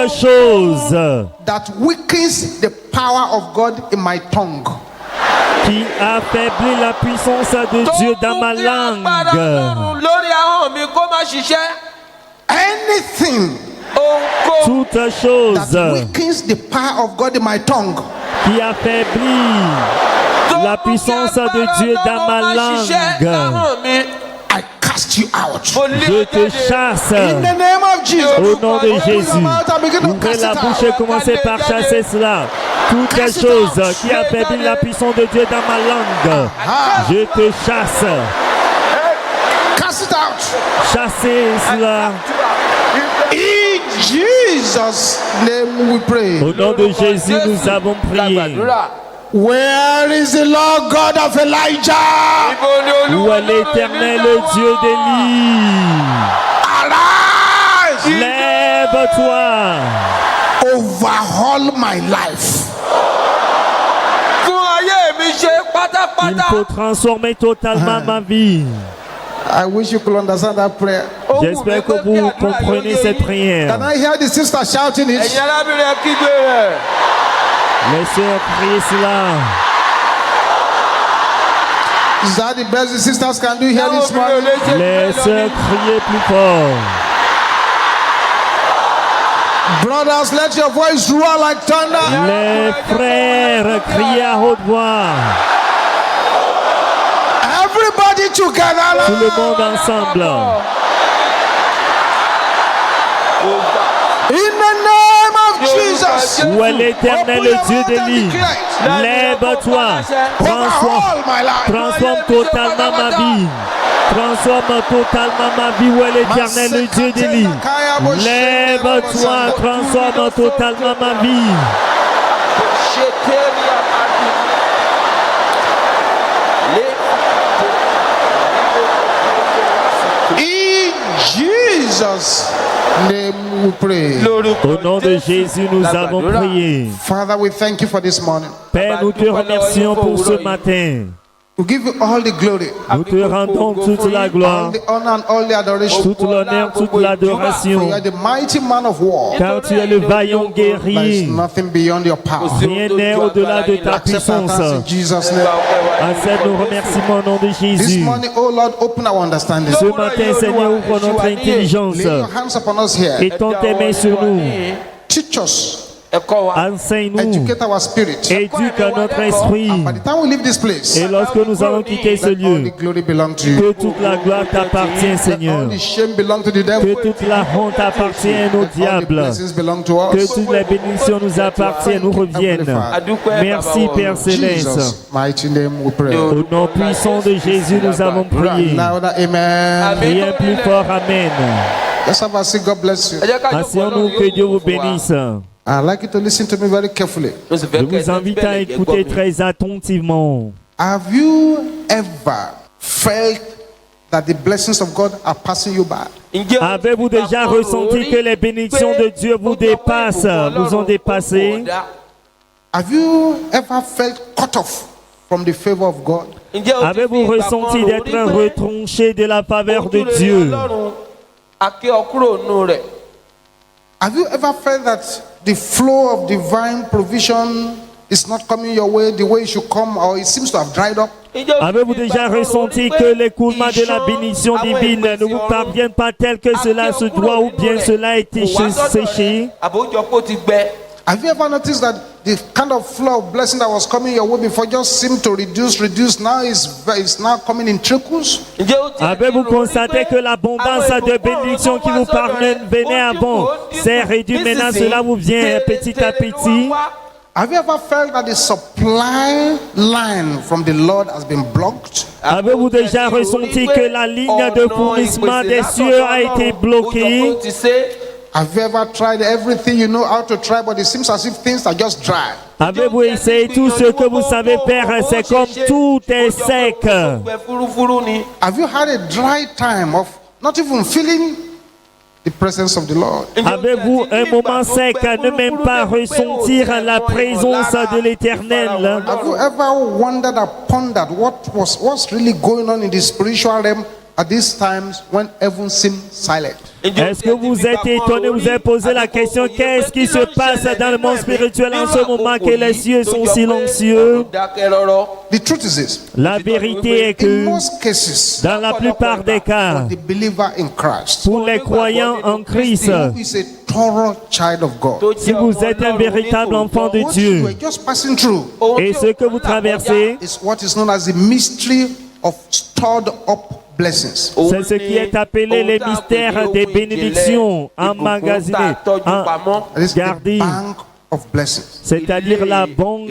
chose that weakens the power of God in my tongue. qui affaiblit la puissance de Dieu dans ma langue. Anything Toute chose that weakens the power of God in my tongue. qui affaiblit la puissance de Dieu dans ma langue. I cast you out. Je te chasse. In the name of Jesus. Au nom de Jésus, Ouvrez ouvrez la bouche et commencez par chasser cela. Toutes les choses qui affaiblissent la puissance de Dieu dans ma langue, je te chasse. Cast it out. Chassez cela. In Jesus' name we pray. Au nom de Jésus, nous avons prié. Where is the Lord God of Elijah? Où est l'Éternel, le Dieu d'Élie? Arise! Lève-toi. Overhaul my life. Il faut transformer totalement ma vie. I wish you could understand that prayer. J'espère que vous comprenez cette prière. Can I hear the sister shouting it? Les sœurs, priez cela. Is that the best the sisters can do here this morning? Les sœurs, criez plus fort. Brothers, let your voice roar like thunder. Les frères, criez à haute voix. Everybody together. Tout le monde ensemble. In the name of Jesus. Où est l'Éternel, le Dieu d'Élie? Lève-toi. Transforme totalement ma vie. Transforme totalement ma vie. Où est l'Éternel, le Dieu d'Élie? Lève-toi. Transforme totalement ma vie. In Jesus' name we pray. Au nom de Jésus, nous avons prié. Father, we thank you for this morning. Père, nous te remercions pour ce matin. We give you all the glory, Nous te rendons toute la all gloire, the honor and all the adoration. toute l'honneur, toute For l'adoration. you are the mighty man of war. Car tu es le vaillant There is guerrier. nothing beyond your power. Rien n'est au-delà de ta Accept our puissance. thanks in Jesus' name. Accepte nos remerciements au nom de This Jésus. morning, oh Lord, open our understanding. Ce matin, Seigneur, ouvre notre intelligence. Lay your hands upon us here. Étends tes mains sur nous. Teach us. Enseigne-nous. Educate our spirit. Éduque notre esprit. And by the time we leave this place, Et lorsque nous allons quitter ce let all lieu, the glory belong to you. que toute la gloire t'appartient, Let Seigneur. all the shame belong to the devil. Que toute la honte appartienne au All the diable. blessings belong to Que us. toutes les bénédictions nous appartiennent, nous reviennent. Merci, Père Céleste. Jesus' mighty name we pray. Au nom puissant de Jésus, nous avons prié. Louder, amen. Priez plus fort, Amen. Let's have a seat. God bless you. Asseyons-nous, que Dieu vous bénisse. I'd like you to listen to me very carefully. Je vous invite à écouter très attentivement. Have you ever felt that the blessings of God are passing you by? Avez-vous déjà ressenti que les bénédictions de Dieu vous dépassent, vous ont dépassé? Have you ever felt cut off from the favor of God? Avez-vous ressenti d'être retranché de la faveur de Dieu? Have you ever felt that the flow of divine provision is not coming your way the way it should come, or it seems to have dried up? Avez-vous déjà ressenti que l'écoulement de la bénédiction divine ne vous parvient pas tel que cela se doit, ou bien cela a été séché? Have you ever noticed that the kind of flow of blessing that was coming your way before just seemed to reduce? Now it's now coming in trickles? Avez-vous constaté que l'abondance de bénédictions qui vous parvenait avant s'est réduite, maintenant cela vous vient petit à petit? Have you ever felt that the supply line from the Lord has been blocked? Avez-vous déjà ressenti que la ligne de fournissement des cieux a été bloquée? Have you ever tried everything you know how to try, but it seems as if things are just dry? Avez-vous essayé tout ce que vous savez faire, c'est comme tout est sec? Have you had a dry time of not even feeling the presence of the Lord? Avez-vous un moment sec à ne même pas ressentir la présence de l'Éternel? Have you ever wondered or pondered what's really going on in the spiritual realm at these times when heaven seems silent? Est-ce que vous êtes étonné, vous avez posé la question, qu'est-ce qui se passe dans le monde spirituel en ce moment que les cieux sont silencieux? The truth is this. La vérité est que In most cases, dans la plupart des cas, the believer in Christ, pour les croyants en Christ, who is a thorough child of God, si vous êtes un véritable enfant de what Dieu you are just passing through et ce que vous traversez, is what is known as the mystery of stored up blessings. c'est ce qui est appelé les mystères des bénédictions emmagasinées, gardées, Bank of blessings. c'est-à-dire la banque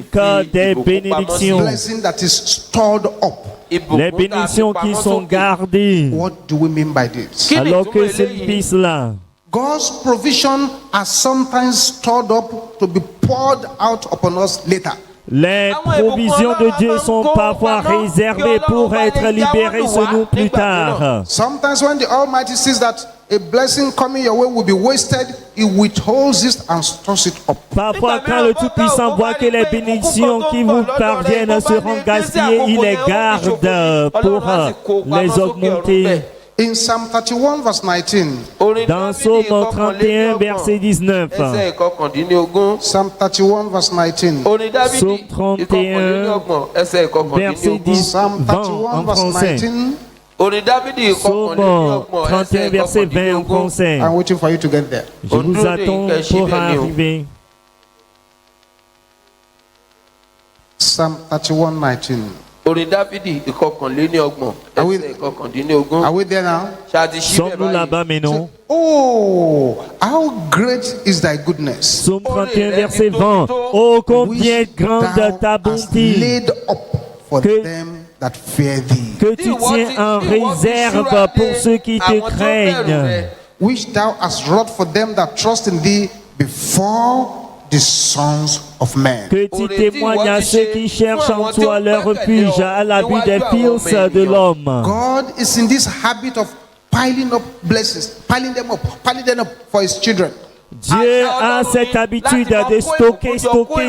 des bénédictions, Blessing that is stored up. les bénédictions qui sont gardées. What do we mean by this? Alors que signifie cela? God's provision are sometimes stored up to be poured out upon us later. Les provisions de Dieu sont parfois réservées pour être libérées sur nous plus tard. Sometimes when the Almighty sees that a blessing coming your way will be wasted, He withholds it and stores it up. Parfois, quand le Tout-Puissant voit que les bénédictions qui vous parviennent seront gaspillées, il les garde pour les augmenter. In Psalm 31 verse 19, Dans Psaume 31, verset 19. Psalm 31 verse 19, Psaume 31, verset 10, Psalm 20 31 en verse français. 19, Psaume 31, verset 20 en français. I'm waiting for you to get there. Je vous attends pour arriver. Psalm 31, 19. Orin Dáfídì ìkọkànléníọgbọ̀n ẹsẹ̀ ìkọkàndínlógún. Are we there now? Ṣáàtì síbẹ̀ Sommes-nous là-bas, mais non? Oh, how great is thy goodness, Psaume 31, verset 20. Oh, combien which grande thou ta hast bonté, laid up for Que- them that fear thee, que tu tiens en réserve pour ceux qui te craignent, which thou hast wrought for them that trust in thee before the sons of men. que tu témoignes à ceux qui cherchent en toi leur refuge à l'abri des fils de l'homme. God is in this habit of piling up blessings, piling them up for his children. Dieu a cette habitude de stocker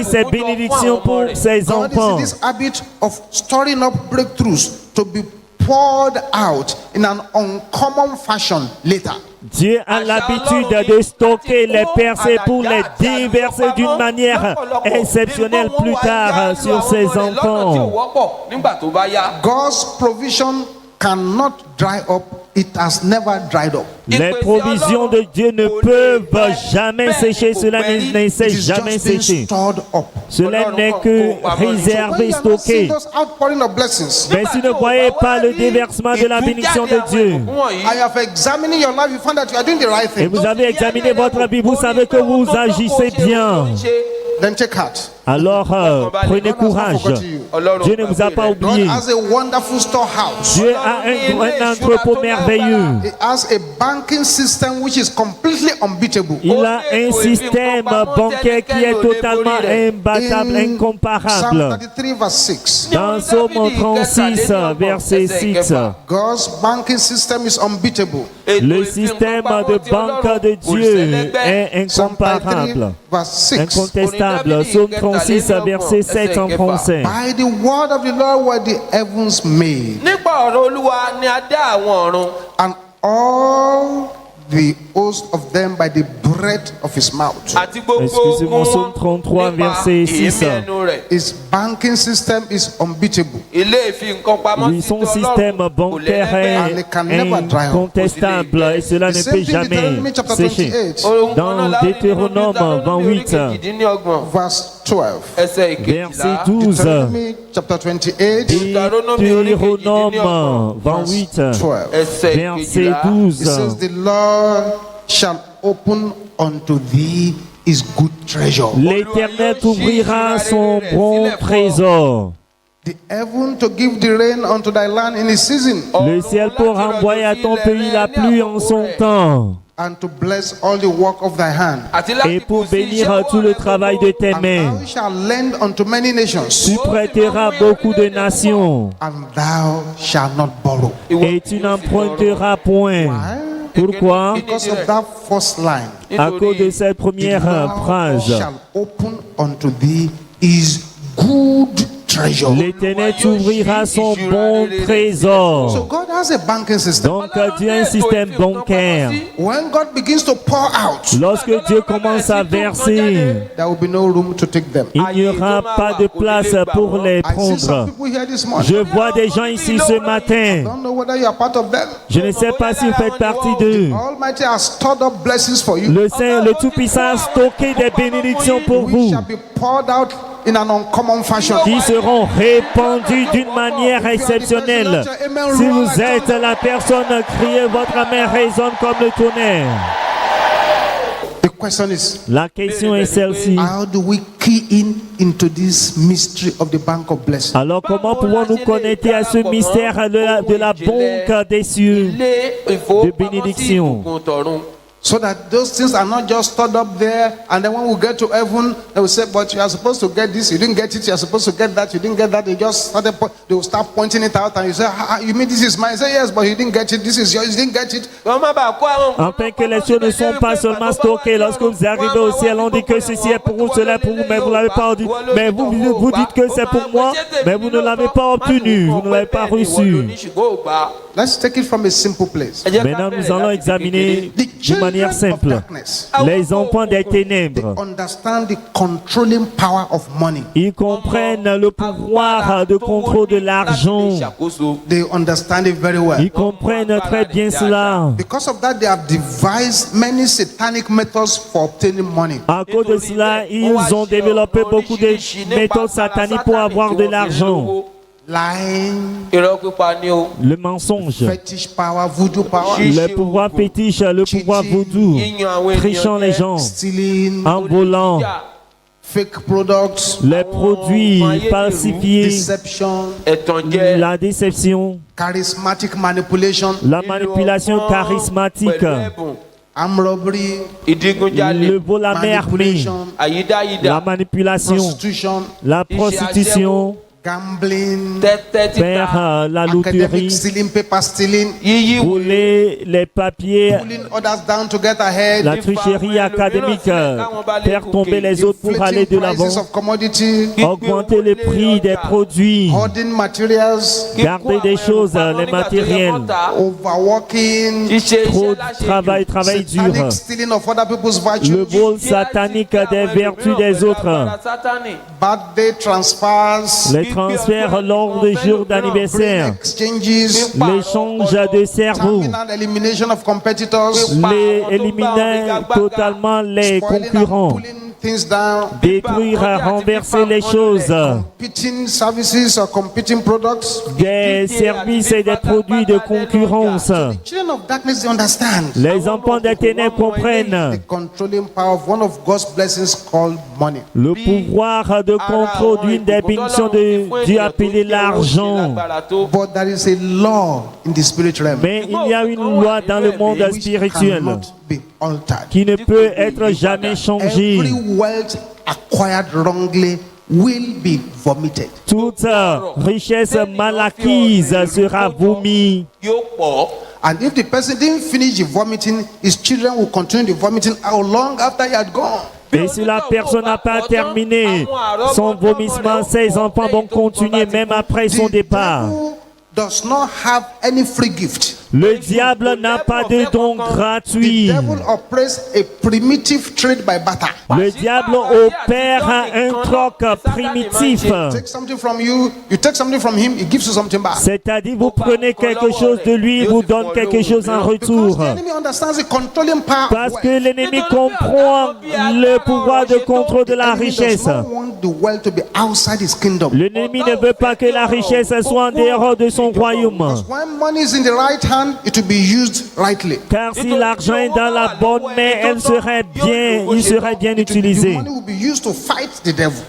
ses bénédictions pour ses God is enfants. in this habit of storing up breakthroughs to be poured out in an uncommon fashion later. Dieu a l'habitude de stocker les percées pour les déverser d'une manière exceptionnelle plus tard sur ses enfants. God's provision cannot dry up. It has never dried up. Les provisions de Dieu ne peuvent jamais sécher. Cela ne s'est It is jamais just being séché. stored up. Cela n'est que réservé, When you are not seeing stocké. those outpouring of blessings, Mais si vous ne voyez pas le déversement de la bénédiction de Dieu, I have examining your life, you find that you are doing the right et thing. vous avez examiné votre vie, vous savez que vous agissez bien. Then take heart. Alors, prenez courage. Dieu ne vous a pas God oublié. has a wonderful storehouse. Dieu a un entrepôt merveilleux. He has a banking system which is completely unbeatable. Il a un système bancaire qui est totalement imbattable, In incomparable. Psalm 33 verse 6. Dans Psaume 36, verset 6, God's banking system is unbeatable. le système de banque de Dieu est Psalm 33 incomparable, verse 6. incontestable. Psaume 36, verset 7 en français. By the word of the Lord were the heavens made, Nípa ọ̀rọ̀ Olúwa ni a dá àwọn ọ̀run. and all the host of them by the breath of his mouth. Àti gbogbo Excusez-moi, ogun Psaume 33, nípa verset 6. èémí ẹnu rẹ̀. His banking system is unbeatable. Ilé ìfi nǹkan pamọ́ Oui, sí son ti Ọlọ́run système kò bancaire lẹ́lẹ́gbẹ́. est incontestable et cela The ne same peut thing jamais Deuteronomy chapter sécher. 28 Ohun Dans kan náà láàrin Deutéronome Deutéronome 28, orí-kejìdínlọ́gbọ̀n, verse 12. ẹsẹ̀ verset ìkejìlá. 12. Deuteronomy chapter 28 Deutéronome 28, 12. Ẹsẹ̀ verset ìkejìlá. 12. It says, the Lord shall open unto thee his good treasure. L'Éternel t'ouvrira son bon trésor. The heaven to give the rain unto thy land in his season, Le ciel pour envoyer à ton pays la pluie en son temps and to bless all the work of thy hand. Àti láti et pour kó sí bénir iṣẹ́ tout le ọwọ́ rẹ travail de tes And mains. thou shalt lend unto many nations, Tu prêteras beaucoup de nations and thou shalt not borrow. et tu n'emprunteras point. Pourquoi? Because of that first line, À cause de cette the première Lord phrase. shall open unto thee his good treasure. L'Éternel t'ouvrira son bon So trésor. God has a banking system. Donc Dieu a un système bancaire. When God begins to pour out, Lorsque Dieu commence à verser, there will be no room to take them. il n'y aura pas de place pour les I see some prendre. people here this morning. Je vois des gens ici ce I matin. don't know whether you are part of them. Je ne sais pas si vous faites partie d'eux. Almighty has stored up blessings for you. Le Saint, le Tout-Puissant a stocké des bénédictions pour We vous shall be poured out in an uncommon fashion. qui seront répandues d'une manière exceptionnelle. Si vous êtes la personne, criez, votre main résonne comme le tonnerre. The question is, La question est celle-ci. how do we key into this mystery of the bank of blessing? Alors comment pouvons-nous connecter à ce mystère de la banque des cieux de bénédiction? So that those things are not just stored up there, and then when we get to heaven, they will say, but you are supposed to get this, you didn't get it, you are supposed to get that, you didn't get that. They just started, they will start pointing it out, and you say, you mean this is mine? I say, yes, but you didn't get it, this is yours, you didn't get it. Afin que les choses ne sont pas seulement stockées. Lorsque vous arrivez au ciel, on dit que ceci est pour vous, cela est pour vous, mais vous ne l'avez pas dit. Mais vous dites que c'est pour moi, mais vous ne l'avez pas obtenu, vous ne l'avez pas reçu. Let's take it from a simple place. Maintenant, nous allons examiner de manière simple les enfants des ténèbres. Understand the controlling power of money. Ils comprennent le pouvoir de contrôle de l'argent. They understand it very well. Ils comprennent très bien cela. Because of that, they have devised many satanic methods for obtaining money. À cause de cela, ils ont développé beaucoup de méthodes sataniques pour avoir de l'argent. Lying, Le mensonge, fetish power, voodoo power, le pouvoir fétiche, le pouvoir vaudou, trichant les gens, stealing, en volant, fake products, les produits falsifiés, deception, la déception, charismatic manipulation, la manipulation charismatique, armed robbery, le vol à main armée, la manipulation, prostitution, la prostitution, gambling, faire la academic loterie, stealing, paper stealing, voler les papiers, pulling others down to get ahead, la tricherie académique, faire tomber les autres pour aller de l'avant, prices of commodity, augmenter le prix des produits, hoarding materials, garder des choses, les matériels, overworking, trop de travail dur, satanic stealing of other people's le virtues, vol satanique des vertus des autres, birthday transfers, les transferts lors des jours d'anniversaire, exchanges, l'échange de cerveau, terminal elimination of competitors, éliminer totalement les concurrents, pulling things down, détruire, renverser les choses, competing services or competing products. des services et des produits de concurrence. Children of darkness, they understand Les enfants des ténèbres comprennent the controlling power of one of God's blessings called money. le pouvoir de contrôle d'une des bénédictions de Dieu appelée l'argent. But there is a law in the spirit realm Mais il y a une loi dans le monde which spirituel cannot be altered. qui ne peut être jamais changée. Every wealth acquired wrongly will be vomited. Toute richesse mal acquise sera vomi. And if the person didn't finish the vomiting, his children will continue the vomiting how long after he had gone. Et si la personne n'a pas terminé son vomissement, ses enfants vont continuer même après son départ. Does not have any free gift. Le diable n'a pas de don gratuit. The devil operates a primitive trade by barter. Le diable opère un troc primitif. Take something from you, you take something from him, he gives you something back. C'est-à-dire, vous prenez quelque chose de lui, il vous donne quelque chose en retour. Because the enemy understands the controlling power. Parce que l'ennemi comprend le pouvoir de contrôle de la richesse. L'ennemi ne veut pas que la richesse soit en dehors de son royaume. When money is in the right hand, it will be used rightly. Car si l'argent est dans la bonne main, il serait bien utilisé. Money will be used to fight the devil.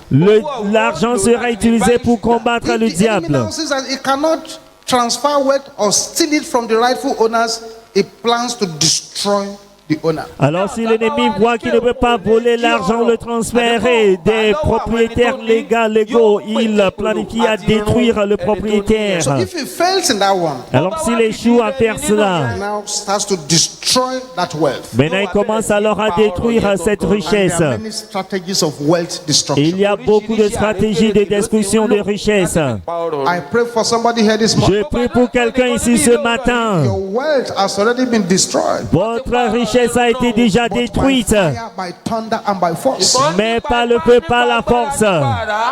L'argent sera utilisé pour combattre le If the enemy diable. now says that he cannot transfer wealth or steal it from the rightful owners, he plans to destroy the owner. Alors si l'ennemi voit qu'il ne peut pas voler l'argent, le transférer des propriétaires légaux, il planifie à détruire le propriétaire. So if he fails in that one, Alors s'il échoue à faire cela, he now starts to destroy that wealth. maintenant il commence alors à détruire cette And richesse. there are many strategies of wealth Il destruction. y a beaucoup de stratégies de destruction de richesse. I pray for somebody here this morning. Je prie pour quelqu'un ici ce matin. Your wealth has already been destroyed. Votre richesse a été déjà But by détruite, fire, by thunder, and by force, mais par le feu, par la force.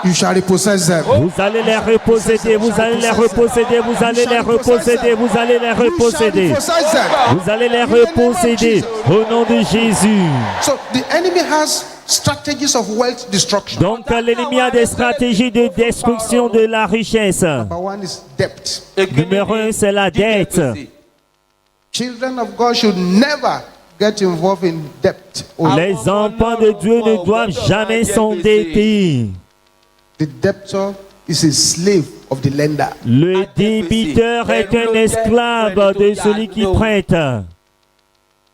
you shall repossess them. Vous allez les reposséder, vous allez les reposséder, vous allez les reposséder, vous allez les You shall reposséder. repossess them. Vous allez les reposséder au nom de Jésus. So the enemy has strategies of wealth destruction. Donc l'ennemi a des stratégies de destruction de la richesse. Number one is debt. Numéro 1, c'est la dette. Children of God should never get involved in debt. Les enfants de Dieu ne doivent jamais s'endetter. The debtor is a slave of the lender. Le débiteur est un esclave de celui qui prête.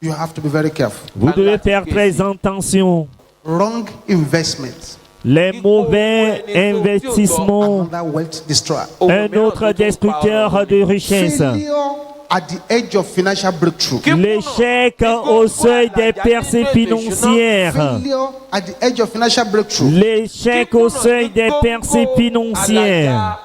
You have to be very careful. Vous devez faire très attention. Wrong investments. Les mauvais investissements, Another wealth destroyer. un autre destructeur de richesse. Failure at the edge of financial breakthrough. L'échec au seuil des percées financières. Failure at the edge of financial breakthrough. L'échec au seuil des percées financières.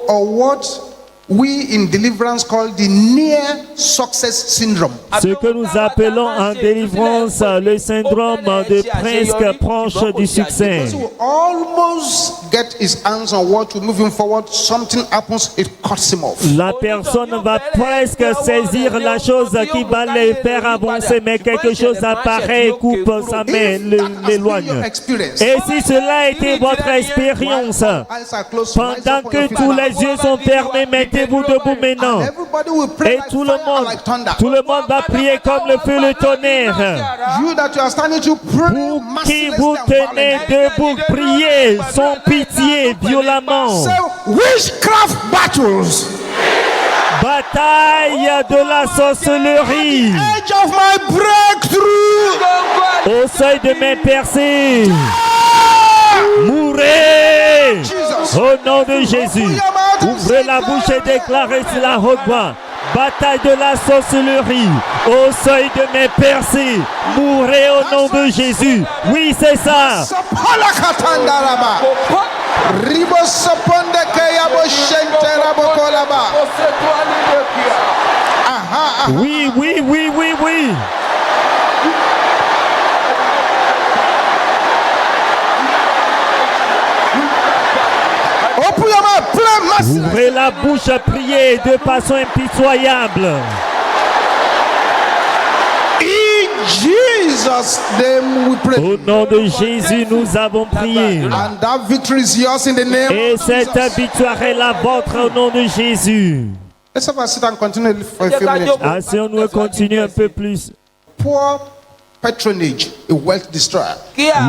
Or what we in deliverance call the near success syndrome. Ce que nous appelons en délivrance le syndrome de presque proche du succès. Because we almost get his hands on what will move him forward, something happens, it cuts him off. La personne va presque saisir la chose qui va les faire avancer, mais quelque chose apparaît et coupe sa main, If that has been l'éloigne. your experience, Et si cela a été votre expérience, eyes are closed, rise pendant up on que your feet tous now. les yeux sont fermés, mettez-vous debout maintenant. And everybody will pray Et like tout fire le and like thunder. monde va prier comme le feu, le tonnerre. You that you are standing to pray Pour qui mercilessly vous and tenez violently. debout, priez sans pitié, violemment. Say witchcraft battles. Bataille de la sorcellerie. Edge of my breakthrough. Au seuil de mes percées. Mourez Jesus. au nom de Jésus. Ouvrez la bouche et déclarez sur la haute voix. Bataille de la sorcellerie au seuil de mes percées. Mourez au nom de Jésus. Oui, c'est ça. Sapala katandaraba. Ribo saponde kayabo shente rabo kolaba. Aha. Oui, oui, oui, oui, oui. Open your mouth. Pray mercilessly. Ouvrez la bouche à prier de façon impitoyable. In Jesus' name we pray. Au nom de Jésus, nous avons prié. And that victory is yours in the name Et of cette Jesus. victoire est la vôtre au nom de Jésus. Let's have a sit and continue for a few minutes. Asseyons-nous et continuons un peu plus. Poor patronage, a wealth destroyer.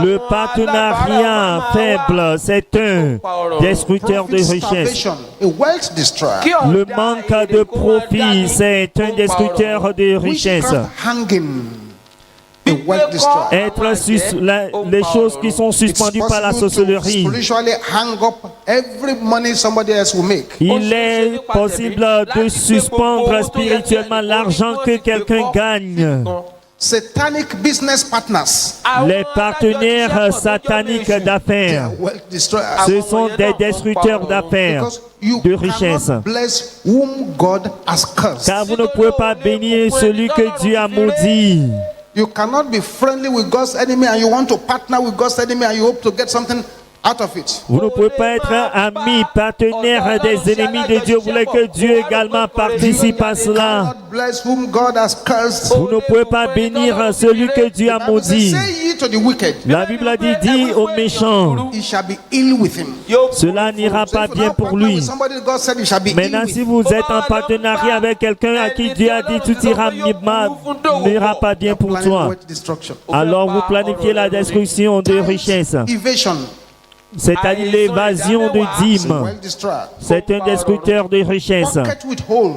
Le partenariat faible, c'est un destructeur de Profit richesse. starvation, a wealth destroyer. Le manque de profit, c'est un destructeur de richesse. Witchcraft hanging, a wealth destroyer. Les choses qui sont It's suspendues par la possible to sorcellerie. spiritually hang up every money somebody else will make. Il est possible de suspendre spirituellement l'argent que quelqu'un gagne. Satanic business partners, Les partenaires sataniques d'affaires, wealth destroyers. ce sont des destructeurs d'affaires, Because you de richesse. cannot bless whom God has cursed. Car vous ne pouvez pas bénir celui que Dieu a maudit. You cannot be friendly with God's enemy and you want to partner with God's enemy and you hope to get something out of it. Vous ne pouvez pas être ami, partenaire des ennemis de Dieu. Vous voulez que Dieu également participe à cela. God bless whom God has cursed. Vous ne pouvez pas bénir celui que Dieu a Bible says, maudit. say ye to the wicked, La Bible a dit aux méchants, he shall be ill with him. cela n'ira So pas if you bien don't pour partner lui. with somebody, God said he shall be ill Maintenant, with si him. vous êtes en partenariat avec quelqu'un à qui Dieu a dit tout n'ira pas bien pour Planning toi, wealth destruction. alors vous planifiez la destruction de richesse. Evasion, c'est-à-dire l'évasion de It's a dîmes. well destroyer. C'est un destructeur de richesse. Pocket with holes.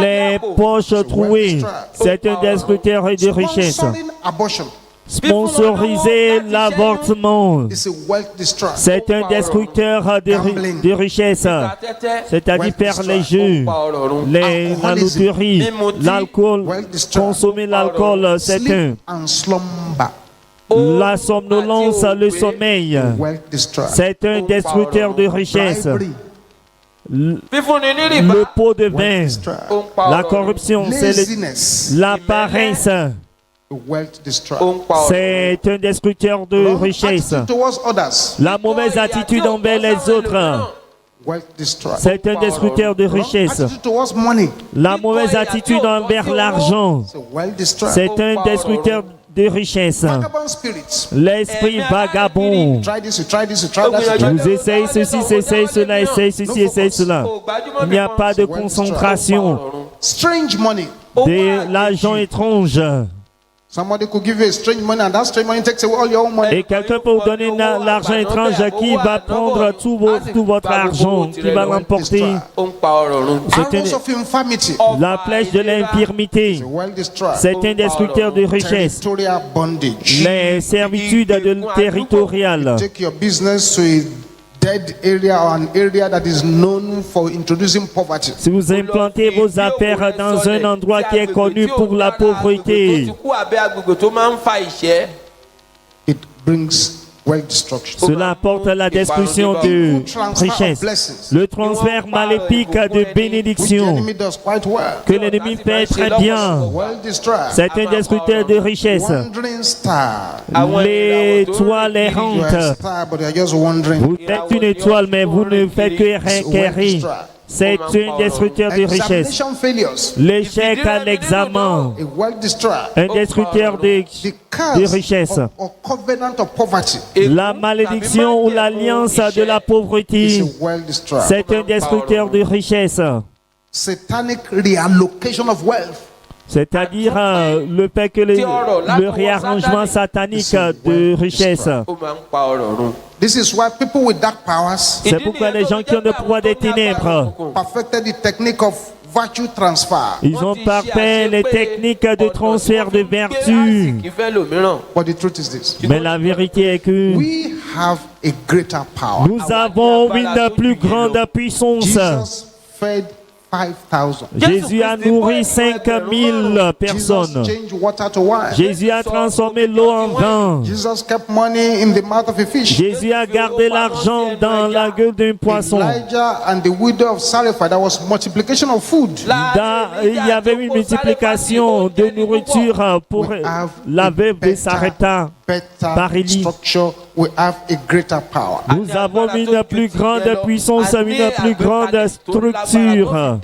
Les poches trouées, c'est un destructeur de richesse. Sponsoring abortion. Sponsoriser l'avortement, It's a wealth destroyer. c'est un destructeur de richesse. C'est-à-dire faire les jeux, la loterie, l'alcool, consommer l'alcool, c'est Sleep and slumber. la somnolence, le sommeil, Wealth destroyer. c'est un destructeur de richesse. Bribery. Le pot de vin, Wealth destroyer. la corruption, c'est Laziness. la paresse, A wealth destroyer. c'est un destructeur de Wrong richesse. attitude towards others. La mauvaise attitude envers les autres, Wealth destroyer. c'est un destructeur de Wrong richesse. attitude towards money. La mauvaise attitude envers l'argent, It's a wealth destroyer. c'est un destructeur de richesse. Vagabond spirits. L'esprit vagabond. Try this, you try this, you try that. You try Vous essayez ceci, essayez cela, essayez ceci, essayez cela. Il n'y a pas de concentration. Strange money. De l'argent étrange. Somebody could give you a strange money, and that strange money takes away all your own money. Et quelqu'un peut vous donner l'argent étrange qui va prendre tout votre argent, qui va l'emporter. C'est Arrows of infirmity. la flèche de l'infirmité. It's a wealth destroyer. C'est un destructeur de richesse. Territorial bondage. Les servitudes territoriales. Take your business to a dead area or an area that is known for introducing poverty. Si vous implantez vos affaires dans un endroit qui est connu pour la pauvreté, It brings wealth destruction. cela apporte la destruction de richesse. Le transfert maléfique de Which the bénédiction enemy does quite well. que l'ennemi fait très bien. Wealth destroyer. C'est un destructeur de richesse. Wandering star. L'étoile You are a errante. star, but you are just wandering. Vous êtes une étoile, mais vous ne faites que errer. C'est un destructeur de richesse. Examination failures. L'échec à l'examen, A wealth destroyer. un destructeur de The curse richesse. or covenant of poverty La malédiction ou l'alliance de la is pauvreté, a wealth destroyer. c'est un destructeur de richesse. Satanic reallocation of wealth. C'est-à-dire le fait que le réarrangement satanique de richesse. This is why people with dark powers C'est pourquoi les gens qui ont le pouvoir des ténèbres, perfected the technique of virtue transfer. ils ont parfait les techniques de transfert de vertu. But the truth is this: Mais la vérité est que we have a greater power. nous avons une plus grande puissance. Jesus fed 5,000. Jésus a nourri 5000 Jesus personnes. changed water to wine. Jésus a transformé l'eau en vin. Jesus kept money in the mouth of a fish. Jésus a gardé l'argent dans la gueule d'un poisson. Elijah and the widow of Zarephath, there was multiplication of food. Il y avait une multiplication de nourriture pour la veuve de Sarepta. Par Better Élie. structure, we have a greater power. Nous avons une plus grande puissance, une plus grande structure.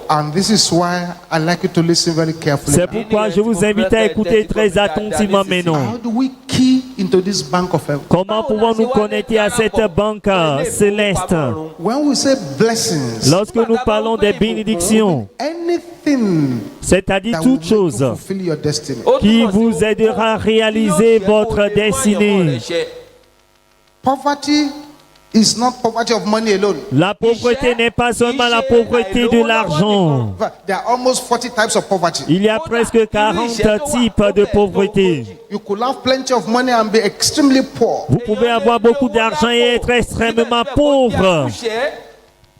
And this is why I like you to listen very carefully. C'est pourquoi je vous invite à écouter très attentivement maintenant. How do we key into this bank of heaven? Comment pouvons-nous connecter à cette banque céleste? When we say blessings, Lorsque nous parlons des bénédictions, anything c'est-à-dire that will toute make you chose fulfill your destiny. qui vous aidera à réaliser votre destinée. Poverty is not poverty of money alone. La pauvreté n'est pas seulement la pauvreté de l'argent. There are almost 40 types of poverty. Il y a presque 40 types de pauvreté. You could have plenty of money and be extremely poor. Vous pouvez avoir beaucoup d'argent et être extrêmement pauvre.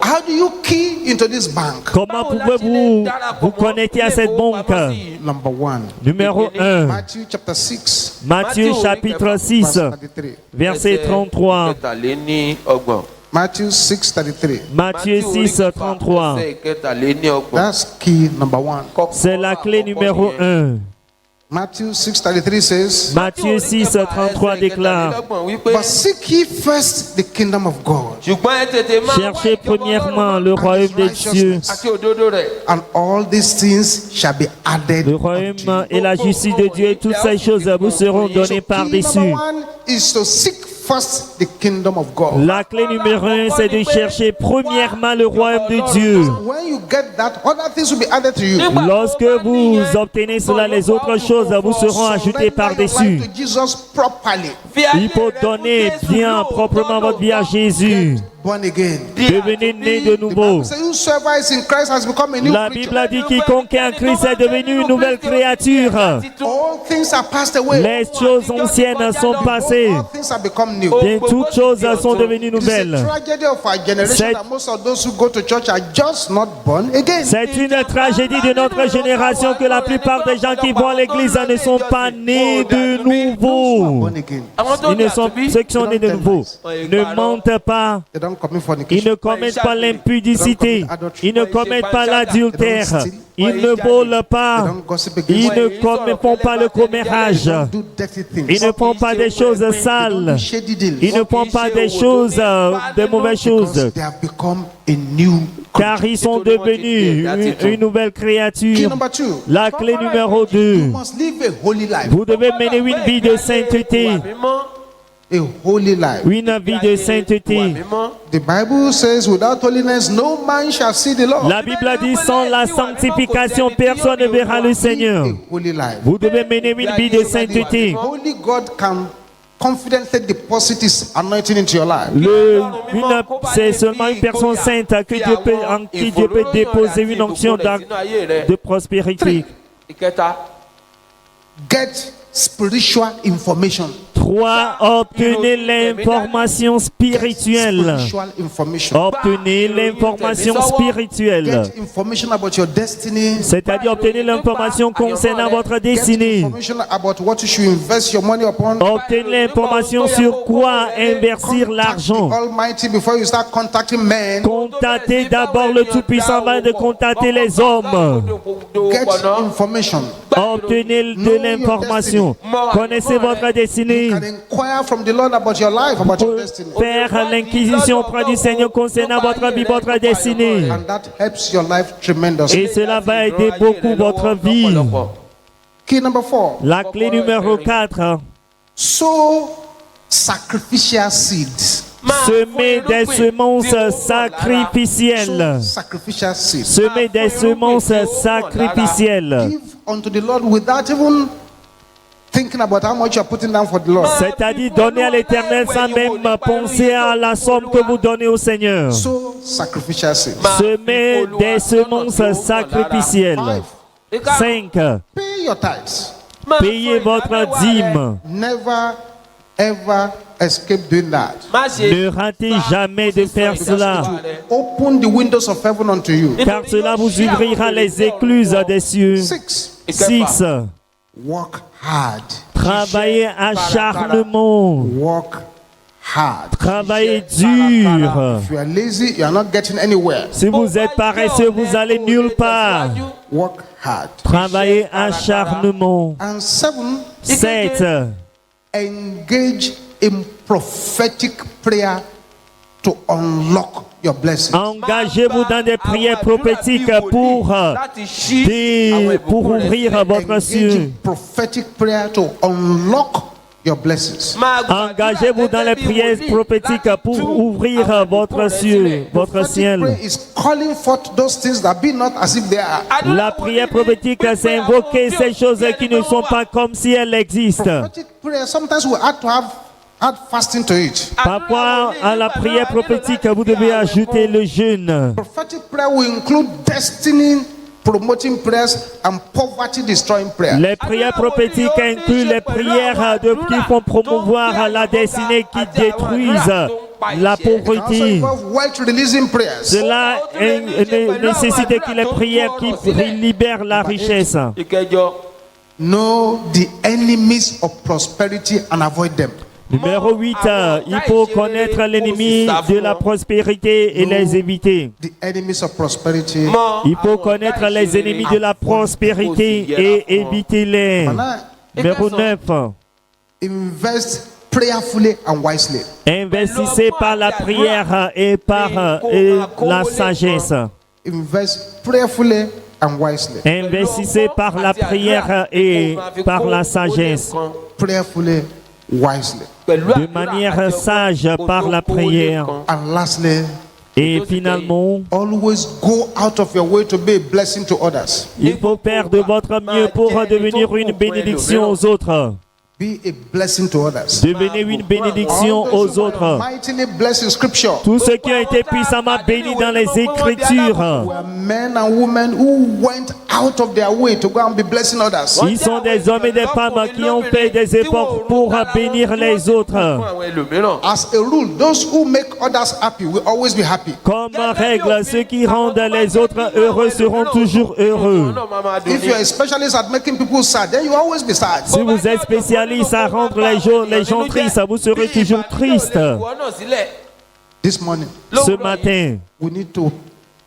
How do you key into this bank? Comment pouvez-vous vous connecter à cette banque? Number one. Numéro 1, Matthew chapter 6, Matthieu chapitre 6, verse 33. verset 33. Matthew 6:33. Matthieu 6, 33. That's key number one. C'est la clé numéro 1. Matthew 6:33 says, Matthieu 6, 33 déclare: "But seek ye first the kingdom of God, Cherchez premièrement le royaume des cieux. and all these things shall be added." Le royaume et la justice de Dieu et toutes ces choses vous seront données Key par-dessus. number one is to seek first the kingdom of God. La clé numéro 1, c'est de chercher premièrement le royaume de Dieu. When you get that, other things will be added to you. Lorsque vous obtenez cela, les autres choses vous seront ajoutées par-dessus. To Jesus properly. Il faut donner bien proprement votre vie à Jésus. Born again. Devenez né de nouveau. So whosoever is in Christ has become a new La creature. Bible a dit quiconque est en Christ est devenu une nouvelle créature. All things are passed away. Les choses anciennes sont passées. All things have become new. Bien, toutes choses sont devenues It is a nouvelles. tragedy of our generation C'est- that most of those who go to church are just not born again. C'est une tragédie de notre génération que la plupart des gens qui vont à l'église ne sont pas nés de nouveau. Born again. Ils ne sont, ceux qui sont nés de nouveau ne mentent pas. They don't commit Ils fornication. ne commettent pas l'impudicité. Ils ne commettent pas l'adultère. Ils ne volent They pas. don't gossip Ils against. ne font pas le commérage. They don't do dirty Ils things. ne font pas des choses They don't sales. do shady deals. Ils ne font pas des choses, des mauvaises choses. Because they have become a new Car ils sont devenus une nouvelle Key créature. number 2. La clé numéro 2. You must live a holy life. Vous devez mener une vie de sainteté. A holy life. Une vie de sainteté. The Bible says, without holiness, no man shall see the Lord. La Bible a dit, sans la sanctification, personne ne verra le Seigneur. A holy life. Vous devez mener une vie de sainteté. Holy God can confidently deposit His anointing into your life. C'est seulement une personne sainte en qui Dieu peut déposer une onction de prospérité. Get spiritual information. 3. Obtenez l'information spirituelle. Spiritual information. Obtenez l'information spirituelle. Get information about your destiny. C'est-à-dire obtenez l'information concernant votre Get destinée. information about what you should invest your money upon. Obtenez l'information sur quoi investir Contact l'argent. the Almighty before you start contacting men. Contactez d'abord le Tout-Puissant avant de contacter les hommes. Get information. Obtenez de l'information. Connaissez votre destinée. And inquire from the Lord about your life, about your destiny. Faire l'inquisition auprès du Seigneur concernant votre vie, votre destinée. And that helps your life tremendously. Et cela va aider beaucoup votre vie. Key number 4. La clé numéro 4. Sow sacrificial seeds. Semer des semences sacrificielles. Sacrificial seeds. Semer des semences sacrificielles. Give unto the Lord without even thinking about how much you are putting down for the Lord. C'est-à-dire donner à l'Éternel sans même penser à la somme que vous donnez au Seigneur. Sow sacrificial seeds. Semer des semences sacrificielles. 5. Pay your tithes. Payez votre dîme. Never ever escape doing that. Ne ratez jamais de faire cela, Open the windows of heaven unto you. car cela vous ouvrira les écluses des cieux. 6. 6. Work hard. Travaillez acharnement. Work hard. Travaillez dur. If you are lazy, you are not getting anywhere. Si vous êtes paresseux, vous allez nulle part. Work hard. Travaillez acharnement. And 7. 7. Engage in prophetic prayer to unlock your blessings. Engagez-vous dans des prières prophétiques pour ouvrir votre Engage cieux. in prophetic prayer to unlock your blessings. Engagez-vous dans les prières prophétiques pour ouvrir votre ciel, votre Prophetic ciel. prayer is calling forth those things that be not as if they are. La prière prophétique, c'est invoquer ces choses qui ne sont pas comme si elles existent. Prophetic prayer, sometimes we have to add fasting to it. Parfois, à la prière prophétique, vous devez ajouter le jeûne. Prophetic prayer will include destiny promoting prayers and poverty destroying prayers. Les prières prophétiques incluent les prières qui font promouvoir la destinée, qui détruisent la pauvreté. Also involve wealth releasing prayers. Cela nécessite que les prières qui libèrent la richesse. Know the enemies of prosperity and avoid them. Numéro 8, il faut connaître l'ennemi de la prospérité et les éviter. The enemies of prosperity. Il faut connaître les ennemis de la prospérité et éviter-les. Numéro 9, Invest prayerfully and wisely. investissez par la prière et par la sagesse. Invest prayerfully and wisely. Investissez par la prière et par la sagesse. Prayerfully wisely. de manière sage par la prière. And lastly, Et finalement, always go out of your way to be a blessing to others. il faut faire de votre mieux pour devenir une bénédiction aux autres. Be a blessing to others. Devenez une bénédiction aux autres. Mightily blessed in scripture. Tous ceux qui ont été puissamment bénis dans les Écritures, Were men and women who went out of their way to go and be blessing others. ils sont des hommes et des femmes qui ont fait des efforts pour bénir les autres. As a rule, those who make others happy will always be happy. Comme règle, ceux qui rendent les autres heureux seront toujours heureux. If you're a specialist at making people sad, then you will always be sad. Si vous êtes spécialiste à rendre les gens tristes, vous serez toujours triste. This morning, Ce matin, we need to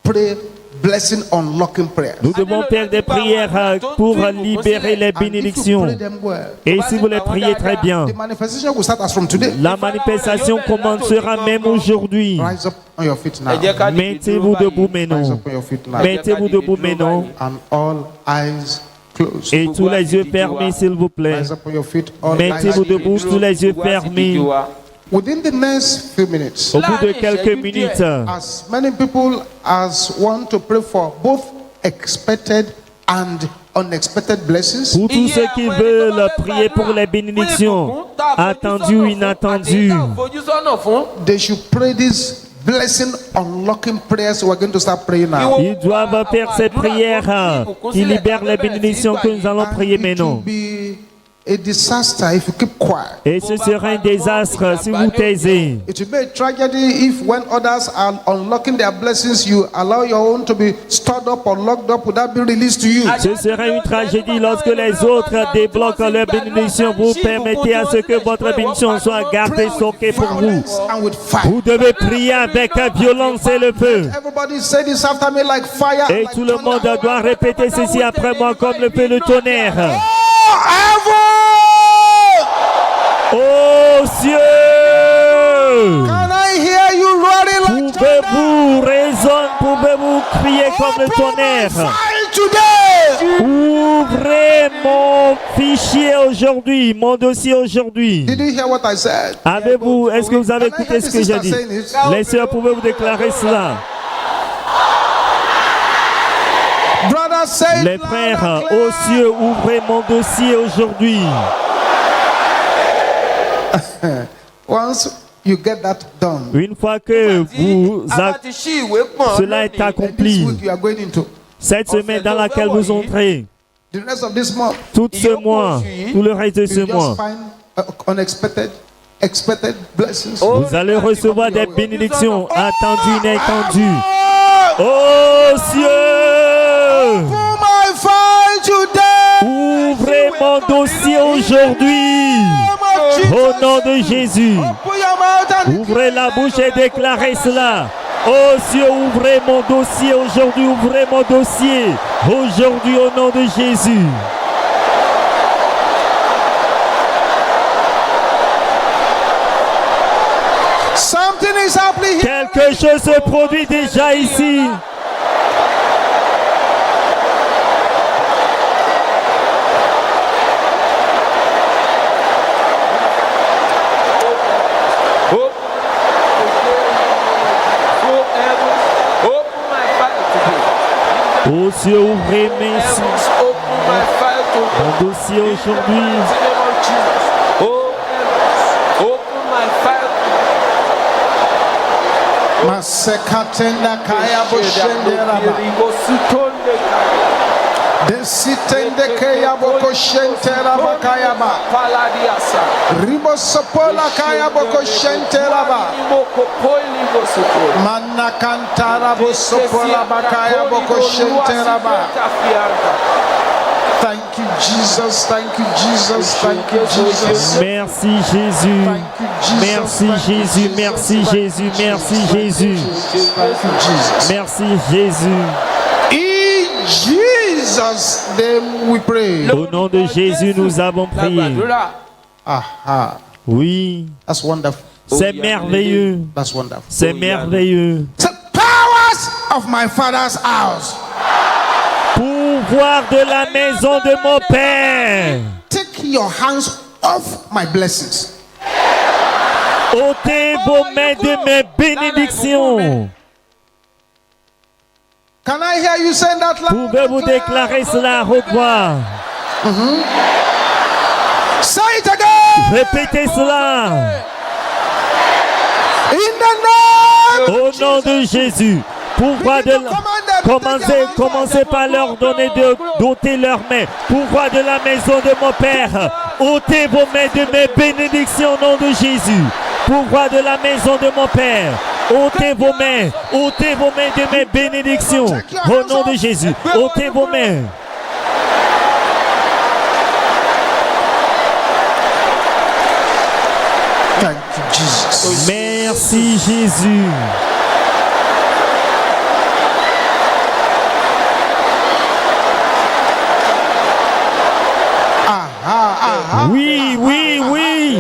pray blessing unlocking prayers. nous devons faire des prières pour libérer les And if you bénédictions. pray them well, Et si vous les priez très bien, the manifestation will start as from today. la manifestation commencera même aujourd'hui. Rise up on your feet now. Mettez-vous debout Rise maintenant. up on your feet now. Mettez-vous debout maintenant. And all eyes closed. Et tous les yeux fermés, s'il vous plaît. Rise up on your feet. All Mettez-vous eyes. debout, tous les yeux fermés. Within the next few minutes, Au bout de quelques minutes, as many people as want to pray for both expected and unexpected blessings, pour tous ceux qui veulent prier pour les bénédictions, attendues ou inattendues, they should pray this blessing unlocking prayers. We're going to start praying now. ils doivent faire ces prières qui libèrent les bénédictions que nous allons prier It will maintenant. be a disaster if you keep quiet. Et ce sera un désastre si vous taisez. It will be a tragedy if when others are unlocking their blessings, you allow your own to be stored up or locked up without being released to you. Ce sera une tragédie lorsque les autres débloquent leurs bénédictions. Vous permettez à ce que votre bénédiction soit gardée, stockée pour vous. And with fire. Vous devez prier avec violence et le feu. Everybody say this after me like fire. Et like tout le monde doit répéter ceci après moi comme le feu, le tonnerre. Ô cieux! Can I hear you roaring like Pouvez-vous crier comme le tonnerre? fire today? Ouvrez mon fichier aujourd'hui, mon dossier aujourd'hui. Did you hear what I said? Est-ce que vous avez écouté ce que j'ai dit? Les sœurs, pouvez-vous déclarer cela? Brother, say Les it frères, loud and ô clear. cieux, ouvrez mon dossier aujourd'hui. Once you get that done, Une fois que cela est this accompli, week you are going into cette semaine dans laquelle vous entrez, the rest of this month, tout ce mois, tout le reste de ce you mois, just find unexpected, expected blessings. vous allez recevoir des bénédictions attendues, inattendues. Ô cieux, Whom I find today, ouvrez mon dossier aujourd'hui. Au nom de Jésus, open your mouth and ouvrez la bouche et déclarez cela. Ô cieux, ouvrez mon dossier aujourd'hui, ouvrez mon dossier aujourd'hui au nom de Jésus. something is happening here. Quelque chose se produit déjà ici. Ô cieux, ouvrez mon dossier aujourd'hui. Masekatenda kaya boshendera ba. Desitende kaya boko shentera ba kaya ba. Ribosopola kaya boko shentera ba. Manna kantara bosopola ba kaya boko shentera ba. Thank you, Jesus. Thank you, Jesus. Thank you, Jesus. Merci Jésus. Thank you, Jesus. Merci Jésus. Merci Jésus. Merci Jésus. Thank you, Jesus. Merci Jésus. In Jesus' name we pray. Au nom de Jésus, nous avons prié. Aha. Oui, That's wonderful. c'est merveilleux. That's wonderful. C'est merveilleux. The powers of my father's house. Pouvoir de la maison de mon Père. Take your hands off my blessings. ôtez vos mains de mes bénédictions. Can I hear you saying that loud? Pouvez-vous déclarer cela à haute voix? Say it again. Répétez cela. In the name. Au nom de Jésus. Pourquoi de commencez par leur donner d'ôter leurs mains. Pourquoi de la maison de mon Père? ôtez vos mains de mes bénédictions au nom de Jésus. Pourquoi de la maison de mon Père? ôtez vos mains de mes bénédictions au nom de Jésus. ôtez vos mains. Thank you, Jesus. Merci Jésus. Oui, oui, oui.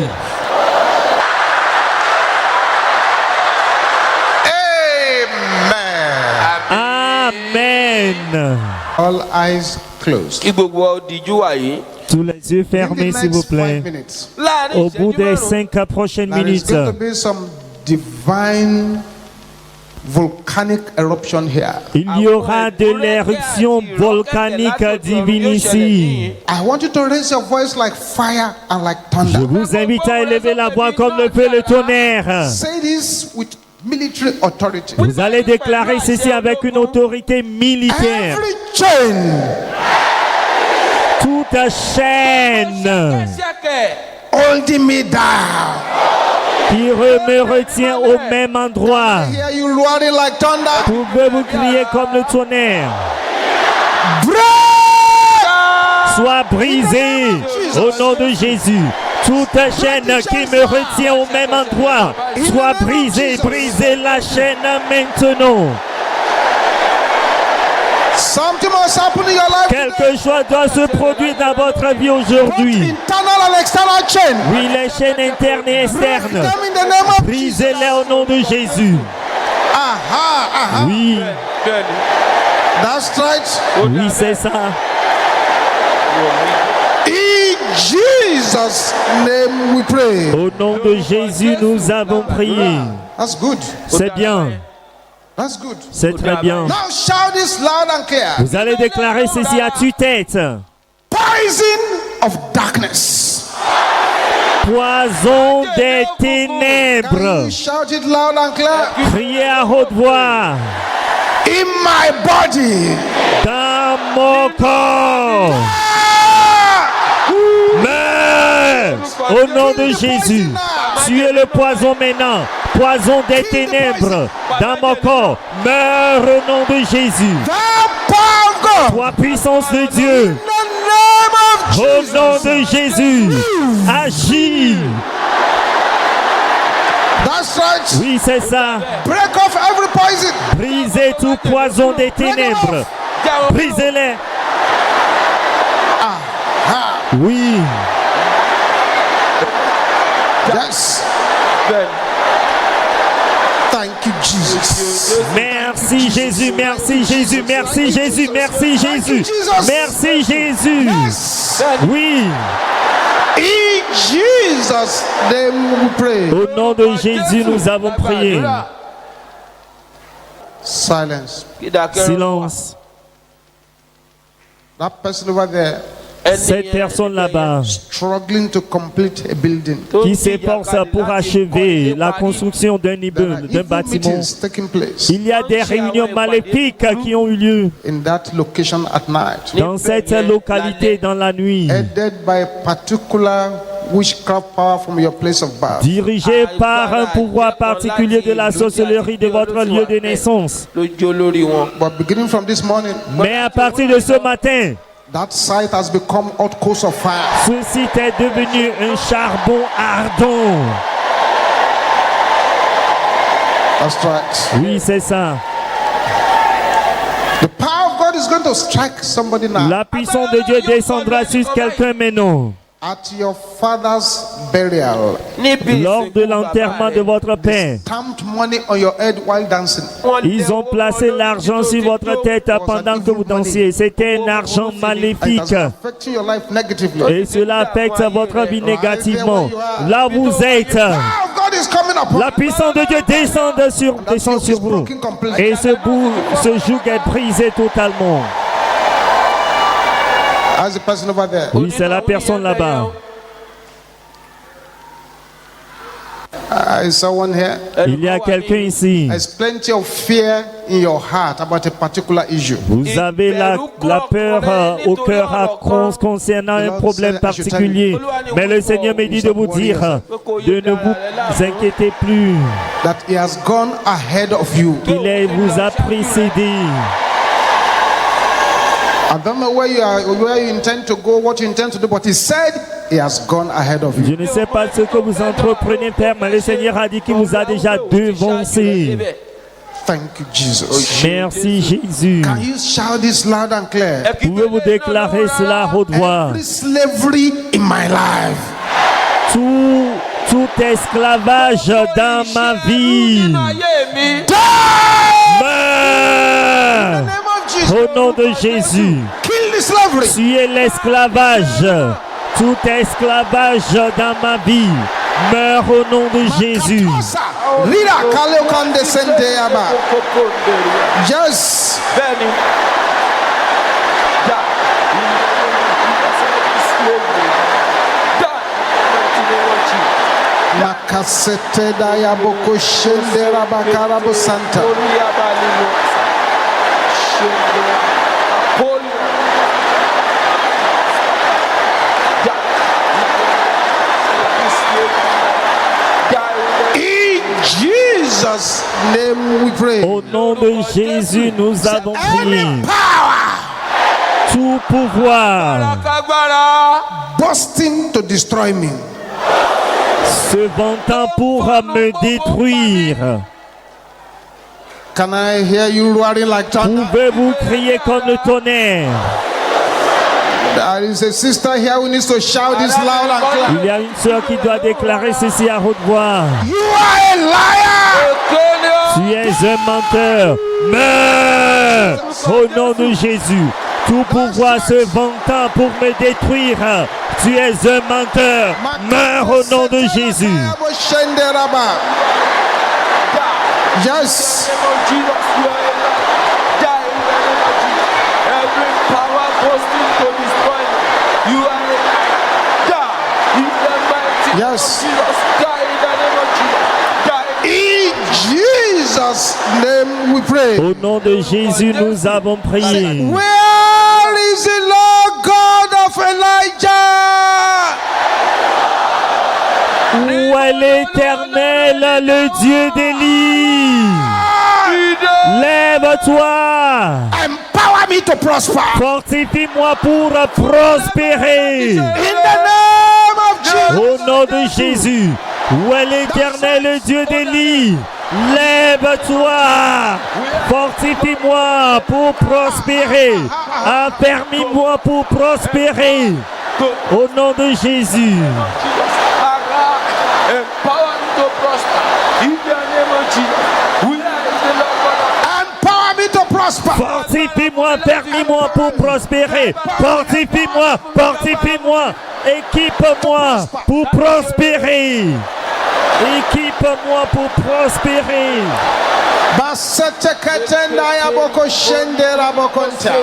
Amen. Amen. All eyes closed. Kí gbogbo wa ó dijú wàyí. Tous les yeux In the fermés, s'il vous next 5 plaît. minutes, Láàárín Au bout ìṣẹ́jú des márùn-ún. 5 prochaines there is minutes, going to be some divine volcanic eruption here. il y aura de l'éruption volcanique divine ici. I want you to raise your voice like fire and like Je thunder. vous invite à élever la voix comme le feu le tonnerre. Say this with military authority. Vous allez déclarer ceci avec une autorité militaire. Every chain Toute chaîne Ṣẹ́kẹ́. holding me down. qui me retient au même endroit. Hear you roaring like thunder. Pouvez-vous crier comme le tonnerre? Break! Soit brisé au nom de Jésus. Toute chaîne qui me retient au même endroit, soit brisée. Brisez la chaîne maintenant. Something must happen in your life. Quelque chose doit se produire dans votre vie Both aujourd'hui. internal and external chain. Oui, les chaînes internes et externes. Them in the name of Brisez-les au nom de Jésus. Aha. Oui, Bẹ́ẹ̀ni. That's right. oui, c'est ça. In Jesus' name we pray. Au nom de Jésus, nous avons prié. That's good. C'est bien, That's good. c'est très bien. Now shout this loud and clear. Vous allez déclarer ceci à tue-tête. Poison of darkness. Poison des Can ténèbres. you shout it loud and clear? Criez à haute voix. In my body. Dans mon corps. Meurs au nom de Jésus. Tu es le poison maintenant. Poison des ténèbres dans mon corps. Meurs au nom de Jésus. The power of God. Toi, puissance de Dieu. In the name of Au Jesus. nom de Jésus. Agis. That's right. Oui, c'est ça. Break off every poison. Brisez tout poison des ténèbres. Brisez-les. Oui. Yes. Bẹ́ẹ̀ni. Thank you, Jesus. Merci Jésus, merci Jésus, merci Jésus, merci Jésus. Merci Jésus. Yes. Oui. In Jesus' name we pray. Au nom de Jésus, nous avons prié. Silence. Kí dákẹ́ rọ́rùn wá. Silence. That person over there Ẹni Cette yẹn personne là-bas struggling to complete a building. tó qui ń s'efforce jìjàkadì pour láti achever kọ́ la ilé construction d'un There are immeuble, d'un evil bâtiment. meetings taking place Il y a des réunions maléfiques qui ont eu lieu in that location at night, dans cette localité dans la nuit, headed by a particular witchcraft power from your place of birth. dirigées par un pouvoir particulier de la sorcellerie de votre lieu de naissance. ló jó lórí wọn. But beginning from this morning, Mais à partir de ce matin, that site has become hot coals of fire. ce site est devenu un charbon ardent. That's right. Oui, c'est ça. The power of God is going to strike somebody now. La puissance de Dieu descendra sur quelqu'un maintenant. At your father's burial, Lors de l'enterrement de votre père, stamped money on your head while dancing. ils ont placé l'argent sur votre tête pendant que vous dansiez. C'était un argent maléfique. Affecting your life negatively. Et cela affecte votre vie négativement. Là où vous êtes, Power of God is coming upon la puissance de Dieu descend sur vous. Et ce joug est brisé totalement. As the person over there. Oui, c'est la personne là-bas. Is someone here? Il y a quelqu'un ici. There's plenty of fear in your heart about a particular issue. Vous avez la peur au cœur concernant un problème particulier. Mais le Seigneur me dit de vous dire de ne vous inquiétez plus. That He has gone ahead of you. Il vous a précédé. I don't know where you intend to go, what you intend to do, but He said He has gone ahead of Je you. ne sais pas ce que vous entreprenez faire, mais le Seigneur a dit qu'il vous a déjà devancé. Thank you, Jesus. Merci Jésus. Can you shout this loud and clear? Pouvez-vous déclarer cela à haute voix? Every slavery in my life, Tout esclavage dans ma vie meurt in the name of Jesus, au nom de Jésus. kill the slavery. Tuez l'esclavage. Tout esclavage dans ma vie meurt au nom de Jésus. Rira kale kande sente aba. Yes. Makasete daya boko shende rabakara bo santa. In Jesus' name we pray. Au nom de Jésus, nous avons prié. Any power Tout pouvoir busting to destroy me. se vantant pour me détruire. Can I hear you roaring like thunder? Pouvez-vous crier comme le tonnerre? There is a sister here who needs to shout this loud and clear. Il y a une sœur qui doit déclarer ceci à haute voix. You are a liar. Tu es un menteur. Meurs au nom de Jésus. Tout pouvoir se vantant pour me détruire. Tu es un menteur. Meurs au nom de Jésus. Yes. Yes. In Jesus' name we pray. Au nom de Jésus, nous avons prié. Where is the Lord God of Elijah? Où est l'Éternel, le Dieu d'Élie? Lève-toi. Empower me to prosper. Fortifie-moi pour prospérer. In the name of Jesus. Au nom de Jésus. Où est l'Éternel, le Dieu d'Élie? Lève-toi. Fortifie-moi pour prospérer. Affermis-moi pour prospérer. Au nom de Jésus. Empower me to prosper. Fortifie-moi, permis-moi pour prospérer. Fortifie-moi, fortifie-moi. Équipe-moi pour prospérer. Équipe-moi pour prospérer. Basete ketenda ya boko shende rabokonta.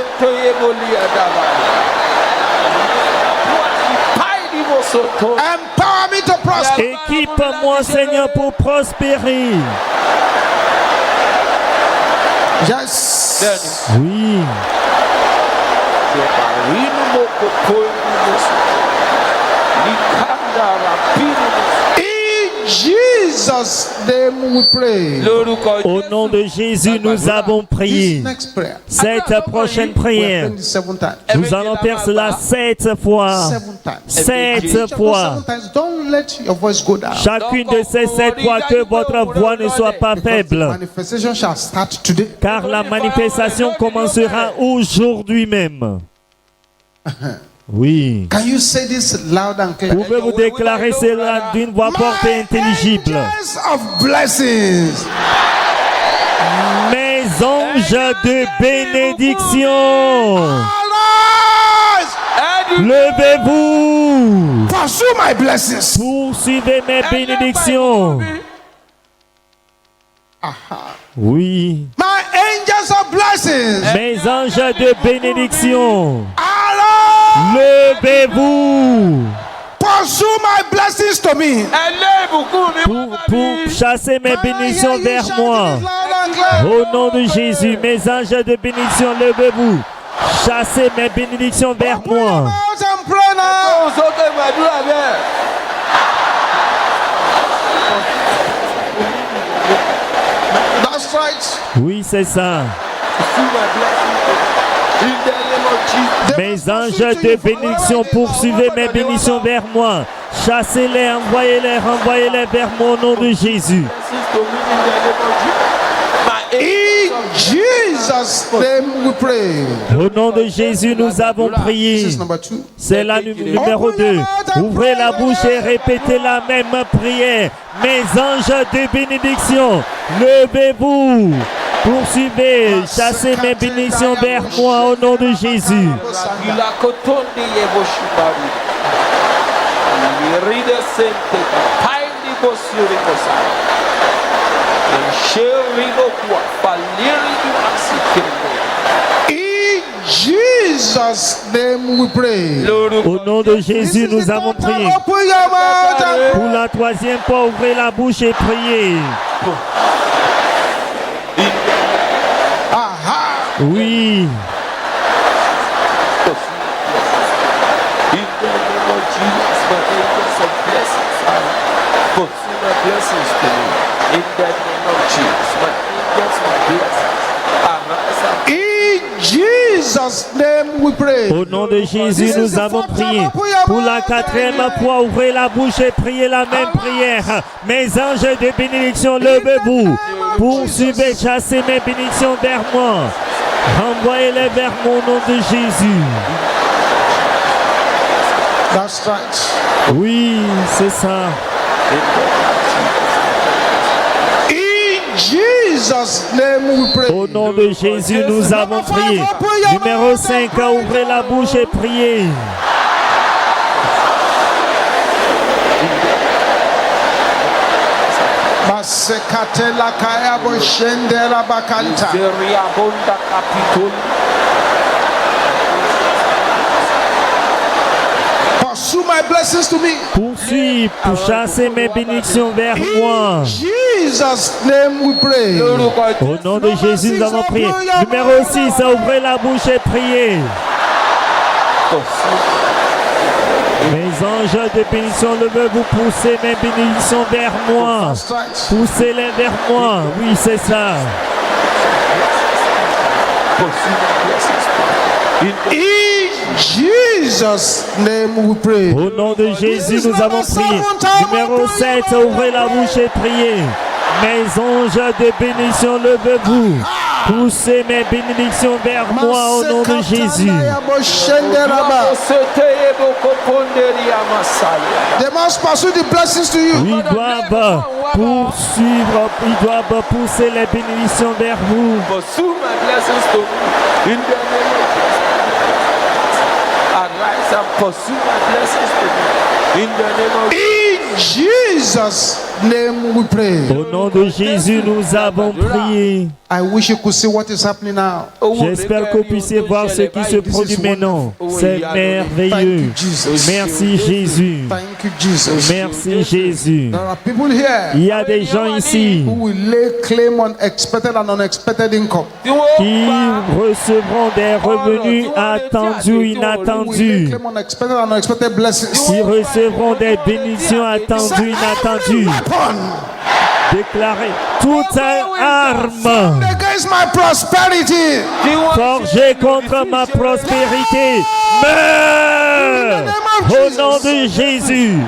Empower me to prosper. Équipe-moi, Seigneur, pour prospérer. Yes. Oui. In Jesus' name we pray. Au nom de Jésus, nous avons This prié. next prayer. Cette prochaine We are prière, praying this 7 times. nous allons faire cela 7 fois. 7 times. 7 fois. 7 times. Don't let your voice go down. Chacune de ces 7 fois, que votre voix ne soit pas Because the faible. manifestation shall start today. Car la manifestation commencera aujourd'hui même. Oui. Can you say this loud and clear? Pouvez-vous déclarer cela d'une voix forte et intelligible? Angels of blessings. Mes anges de bénédiction, Arise. levez-vous. Pursue my blessings. Poursuivez mes bénédictions. Oui. My angels of blessings. Mes anges de bénédiction, Arise. levez-vous. Pursue my blessings to me. Pour chasser mes bénédictions vers moi. Au nom de Jésus, mes anges de bénédiction, levez-vous. Chassez mes bénédictions vers moi. That's right. Oui, c'est ça. Mes anges de bénédiction, poursuivez mes bénédictions vers moi. Chassez-les, envoyez-les, renvoyez-les vers moi au nom de Jésus. In Jesus' name we pray. Au nom de Jésus, nous avons This prié. is number 2. C'est la numéro 2. Ouvrez la bouche et répétez la même prière. Mes anges de bénédiction, levez-vous. Poursuivez, chassez mes bénédictions vers moi au nom de Jésus. In Jesus' name we pray. Au nom de Jésus, nous avons prié. Open your mouth and Pour la troisième fois, ouvrez la bouche et priez. aha. Oui. In Jesus' name we pray. Au nom de Jésus, nous avons prié. Pour la quatrième fois, ouvrez la bouche et priez la même prière. Mes anges de bénédiction, levez-vous. Poursuivez, chassez mes bénédictions vers moi. Renvoyez-les vers moi au nom de Jésus. That's right. Oui, c'est ça. In Jesus' name we pray. Au nom de Jésus, nous avons prié. Numéro 5, ouvrez la bouche et priez. Masekatela kaya boshendera bakanta. Pursue my blessings to me. Poursuis pour chasser mes bénédictions vers moi. In Jesus' name we pray. Au nom de Jésus, nous avons prié. Numéro 6, ouvrez la bouche et priez. Mes anges de bénédiction, levez-vous, poussez mes bénédictions vers moi. That's right. Poussez-les vers moi. Oui, c'est ça. In Jesus' name we pray. Au nom de Jésus, nous avons prié. Numéro 7, ouvrez la bouche et priez. Mes anges de bénédiction, levez-vous. Poussez mes bénédictions vers moi au nom de Jésus. They must pursue the blessings to you. Ils doivent poursuivre, ils doivent pousser les bénédictions vers vous. Pursue my blessings to me in the name of Jesus. Arise and pursue my blessings to me in the name of In Jesus' name we pray. Au nom de Jésus, nous avons prié. I wish you could see what is happening now. J'espère que vous puissiez voir ce qui se produit maintenant. C'est merveilleux. Merci Jésus. Thank you, Jesus. Merci Jésus. There are people here Il y a des gens ici who will lay claim on expected and unexpected income. qui recevront des revenus attendus, Who will lay inattendus. claim on expected and unexpected blessings. Qui recevront des bénédictions attendues, inattendues. Weapon Déclarez toute arme against my prosperity. forgée contre ma prospérité meurt au nom de Jésus.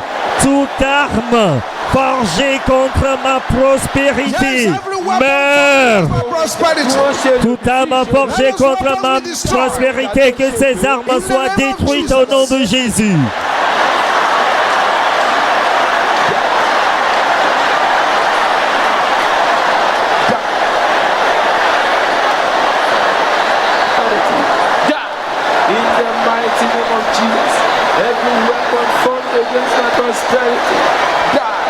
Toute arme forgée contre ma prospérité Meurs! prosperity. Toute arme forgée contre ma prospérité, que ces armes soient détruites au nom de Jésus. In the mighty name of Jesus, every weapon formed against my prosperity, die.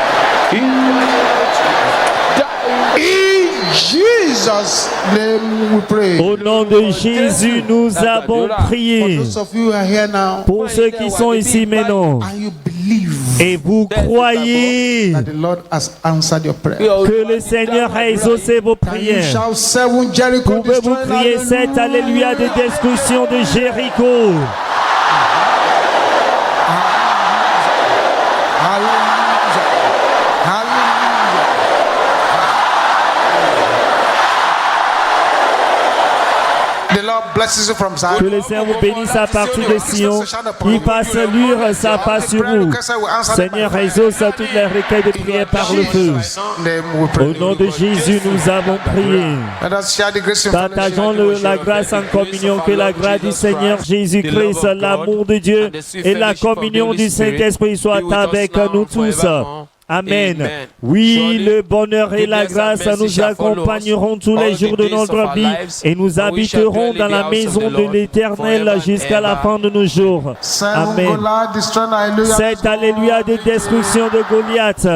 In Jesus' name we pray. Au nom de Jésus, nous avons For prié. those of you who are here now, Pour ceux qui sont ici maintenant, and you believe et vous croyez that the Lord has answered your prayer. que le Seigneur a exaucé vos Can you prières, shout 7 Jericho pouvez-vous destroyed? crier 7 Alléluia de destruction de Jéricho? Hallelujah. Hallelujah. The Lord blesses you from Que Zion. le Seigneur vous bénisse à partir de Sion. Il fasse luire sa face sur vous. Seigneur, exauce toutes les requêtes de prière par le feu. Au nom de Jésus, nous avons prié. Let us share the grace in Partageons fellowship. la grâce en communion, que la grâce du Seigneur Jésus-Christ, l'amour de Dieu et la communion du Saint-Esprit soient avec nous tous. Amen. Oui, le bonheur et la grâce nous accompagneront tous les jours de notre vie et nous habiterons dans la maison de l'Éternel jusqu'à la fin de nos jours. Amen. Goliath destroyed, hallelujah. C'est Alléluia de destruction de Goliath.